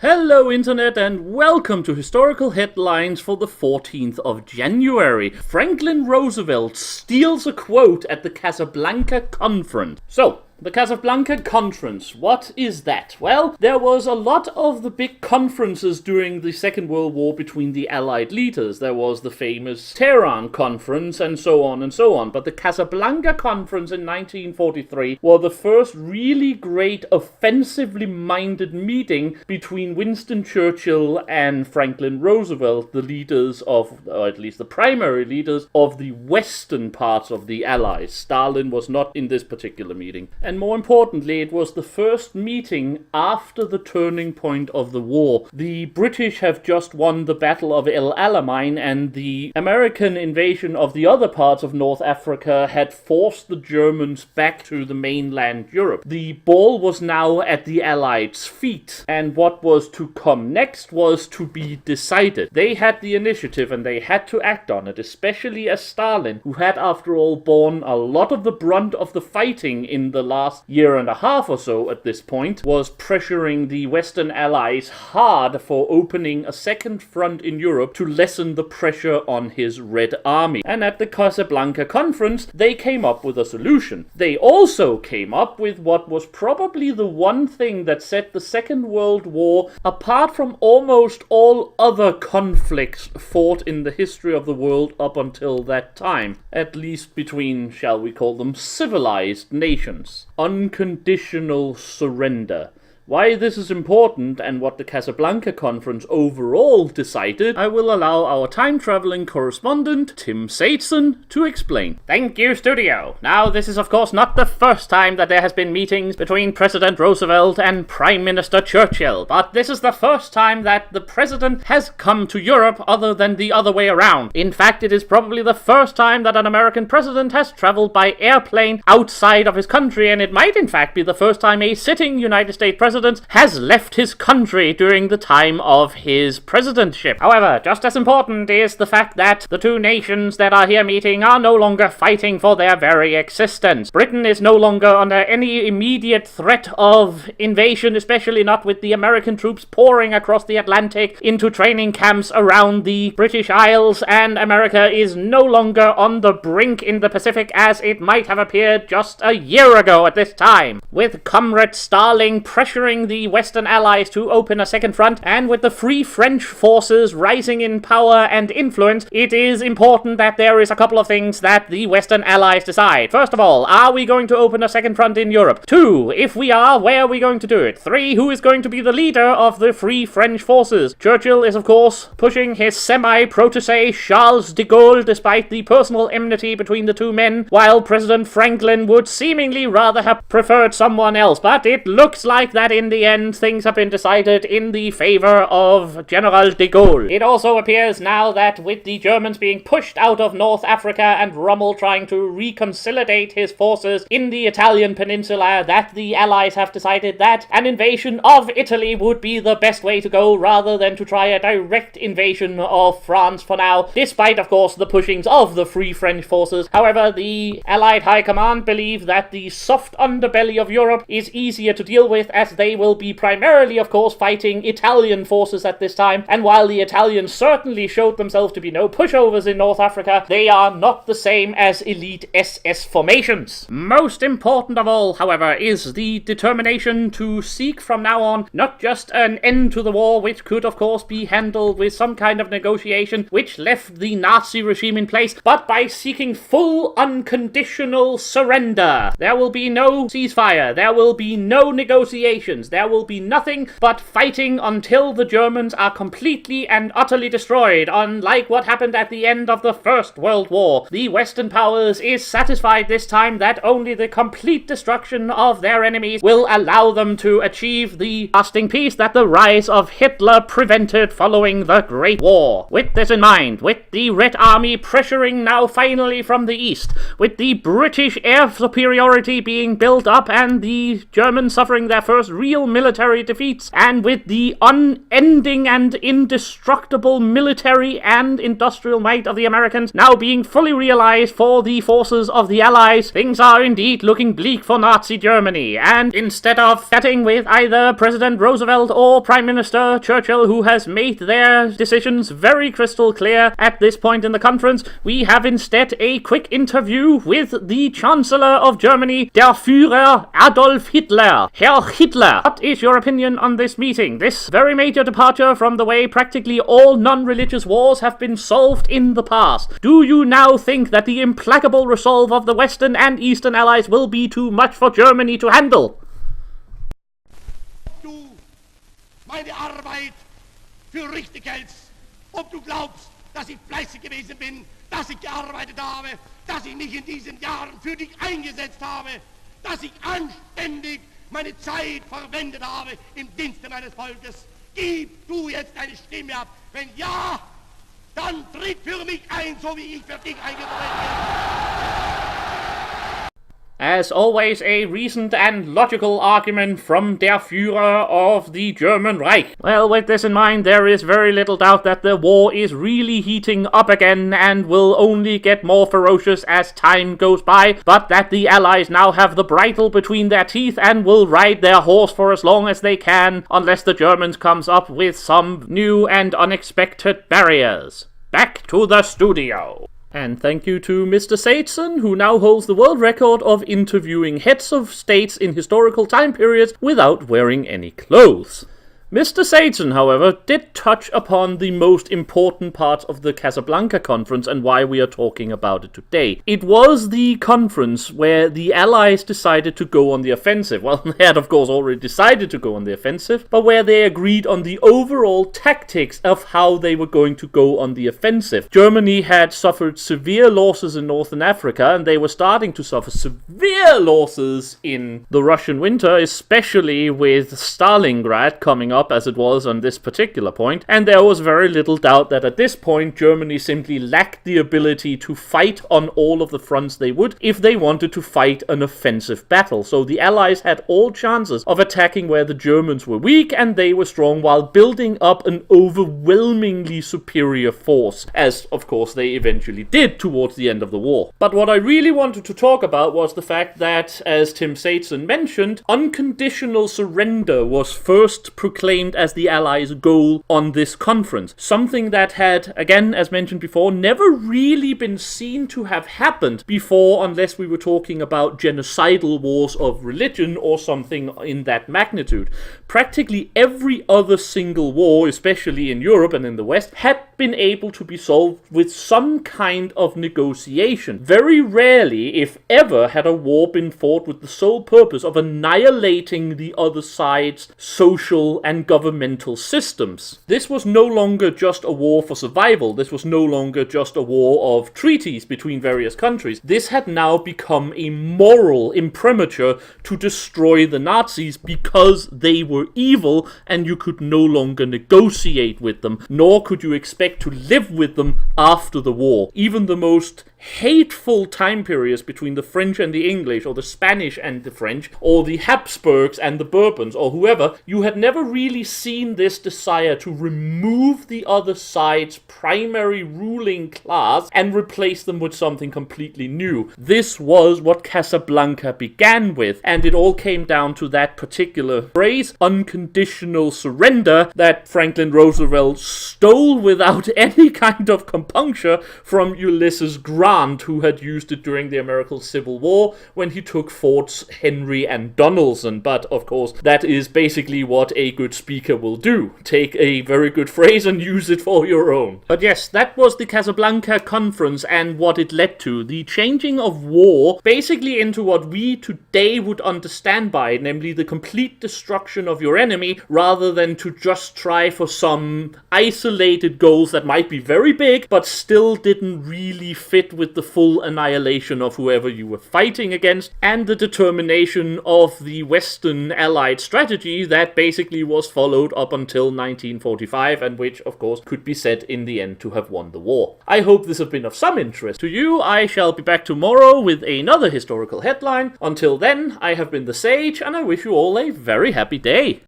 Hello Internet and welcome to Historical Headlines for the 14th of January. Franklin Roosevelt steals a quote at the Casablanca Conference. So, the Casablanca Conference, what is that? Well, there was a lot of the big conferences during the Second World War between the Allied leaders. There was the famous Tehran Conference and so on and so on. But the Casablanca Conference in 1943 was the first really great offensively minded meeting between Winston Churchill and Franklin Roosevelt, the leaders of, or at least the primary leaders of the western parts of the Allies. Stalin was not in this particular meeting. And more importantly, it was the first meeting after the turning point of the war. The British have just won the Battle of El Alamein, and the American invasion of the other parts of North Africa had forced the Germans back to the mainland Europe. The ball was now at the Allies' feet, and what was to come next was to be decided. They had the initiative and they had to act on it, especially as Stalin, who had after all borne a lot of the brunt of the fighting in the last year and a half or so at this point, was pressuring the Western Allies hard for opening a second front in Europe to lessen the pressure on his Red Army. And at the Casablanca Conference, they came up with a solution. They also came up with what was probably the one thing that set the Second World War apart from almost all other conflicts fought in the history of the world up until that time, at least between, shall we call them, civilized nations. Unconditional surrender. Why this is important and what the Casablanca Conference overall decided, I will allow our time-traveling correspondent, Tim Sateson, to explain. Thank you, Studio. Now, this is of course not the first time that there has been meetings between President Roosevelt and Prime Minister Churchill, but this is the first time that the President has come to Europe other than the other way around. In fact, it is probably the first time that an American President has traveled by airplane outside of his country, and it might in fact be the first time a sitting United States President has left his country during the time of his presidentship. However, just as important is the fact that the two nations that are here meeting are no longer fighting for their very existence. Britain is no longer under any immediate threat of invasion, especially not with the American troops pouring across the Atlantic into training camps around the British Isles, and America is no longer on the brink in the Pacific as it might have appeared just a year ago at this time. With Comrade Stalin pressuring the Western Allies to open a second front, and with the Free French forces rising in power and influence, it is important that there is a couple of things that the Western Allies decide. First of all, are we going to open a second front in Europe? 2, if we are, where are we going to do it? 3, who is going to be the leader of the Free French forces? Churchill is of course pushing his semi-protege Charles de Gaulle despite the personal enmity between the two men, while President Franklin would seemingly rather have preferred someone else, but it looks like that in the end, things have been decided in the favor of General de Gaulle. It also appears now that with the Germans being pushed out of North Africa and Rommel trying to reconsolidate his forces in the Italian peninsula, that the Allies have decided that an invasion of Italy would be the best way to go rather than to try a direct invasion of France for now, despite of course the pushings of the Free French forces. However, the Allied High Command believe that the soft underbelly of Europe is easier to deal with, as they will be primarily, of course, fighting Italian forces at this time, and while the Italians certainly showed themselves to be no pushovers in North Africa, they are not the same as elite SS formations. Most important of all, however, is the determination to seek from now on not just an end to the war, which could, of course, be handled with some kind of negotiation which left the Nazi regime in place, but by seeking full unconditional surrender. There will be no ceasefire, there will be no negotiation. There will be nothing but fighting until the Germans are completely and utterly destroyed, unlike what happened at the end of the First World War. The Western powers is satisfied this time that only the complete destruction of their enemies will allow them to achieve the lasting peace that the rise of Hitler prevented following the Great War. With this in mind, with the Red Army pressuring now finally from the east, with the British air superiority being built up and the Germans suffering their first real military defeats, and with the unending and indestructible military and industrial might of the Americans now being fully realized for the forces of the Allies, things are indeed looking bleak for Nazi Germany. And instead of chatting with either President Roosevelt or Prime Minister Churchill, who has made their decisions very crystal clear at this point in the conference, we have instead a quick interview with the Chancellor of Germany, der Führer Adolf Hitler. Herr Hitler, what is your opinion on this meeting? This very major departure from the way practically all non-religious wars have been solved in the past. Do you now think that the implacable resolve of the Western and Eastern Allies will be too much for Germany to handle? Du meine Arbeit für richtig hältst, ob du glaubst, dass ich fleißig gewesen bin, dass ich gearbeitet habe, dass ich mich in diesen Jahren für dich eingesetzt habe, dass ich anständig meine Zeit verwendet habe im Dienste meines Volkes. Gib du jetzt deine Stimme ab. Wenn ja, dann tritt für mich ein, so wie ich für dich eingetreten bin. As always, a reasoned and logical argument from der Führer of the German Reich. Well, with this in mind, there is very little doubt that the war is really heating up again and will only get more ferocious as time goes by, but that the Allies now have the bridle between their teeth and will ride their horse for as long as they can, unless the Germans comes up with some new and unexpected barriers. Back to the studio. And thank you to Mr. Saidson, who now holds the world record of interviewing heads of states in historical time periods without wearing any clothes. Mr. Saidson, however, did touch upon the most important part of the Casablanca conference and why we are talking about it today. It was the conference where the Allies decided to go on the offensive. Well, they had of course already decided to go on the offensive, but where they agreed on the overall tactics of how they were going to go on the offensive. Germany had suffered severe losses in Northern Africa, and they were starting to suffer severe losses in the Russian winter, especially with Stalingrad coming up as it was on this particular point, and there was very little doubt that at this point Germany simply lacked the ability to fight on all of the fronts they would if they wanted to fight an offensive battle. So the Allies had all chances of attacking where the Germans were weak and they were strong, while building up an overwhelmingly superior force, as of course they eventually did towards the end of the war. But what I really wanted to talk about was the fact that, as Tim Saidson mentioned, unconditional surrender was first proclaimed as the Allies' goal on this conference. Something that had, again, as mentioned before, never really been seen to have happened before, unless we were talking about genocidal wars of religion or something in that magnitude. Practically every other single war, especially in Europe and in the West, had been able to be solved with some kind of negotiation. Very rarely, if ever, had a war been fought with the sole purpose of annihilating the other side's social and governmental systems. This was no longer just a war for survival. This was no longer just a war of treaties between various countries. This had now become a moral imprimatur to destroy the Nazis because they were evil and you could no longer negotiate with them, nor could you expect to live with them after the war. Even the most hateful time periods between the French and the English, or the Spanish and the French, or the Habsburgs and the Bourbons, or whoever, you had never really seen this desire to remove the other side's primary ruling class and replace them with something completely new. This was what Casablanca began with, and it all came down to that particular phrase, unconditional surrender, that Franklin Roosevelt stole without any kind of compunction from Ulysses Grant, who had used it during the American Civil War when he took Forts Henry and Donelson. But of course, that is basically what a good speaker will do. Take a very good phrase and use it for your own. But yes, that was the Casablanca conference and what it led to. The changing of war basically into what we today would understand by it, namely the complete destruction of your enemy, rather than to just try for some isolated goals that might be very big but still didn't really fit with the full annihilation of whoever you were fighting against, and the determination of the Western Allied strategy that basically was followed up until 1945, and which, of course, could be said in the end to have won the war. I hope this has been of some interest to you. I shall be back tomorrow with another historical headline. Until then, I have been the Sage, and I wish you all a very happy day.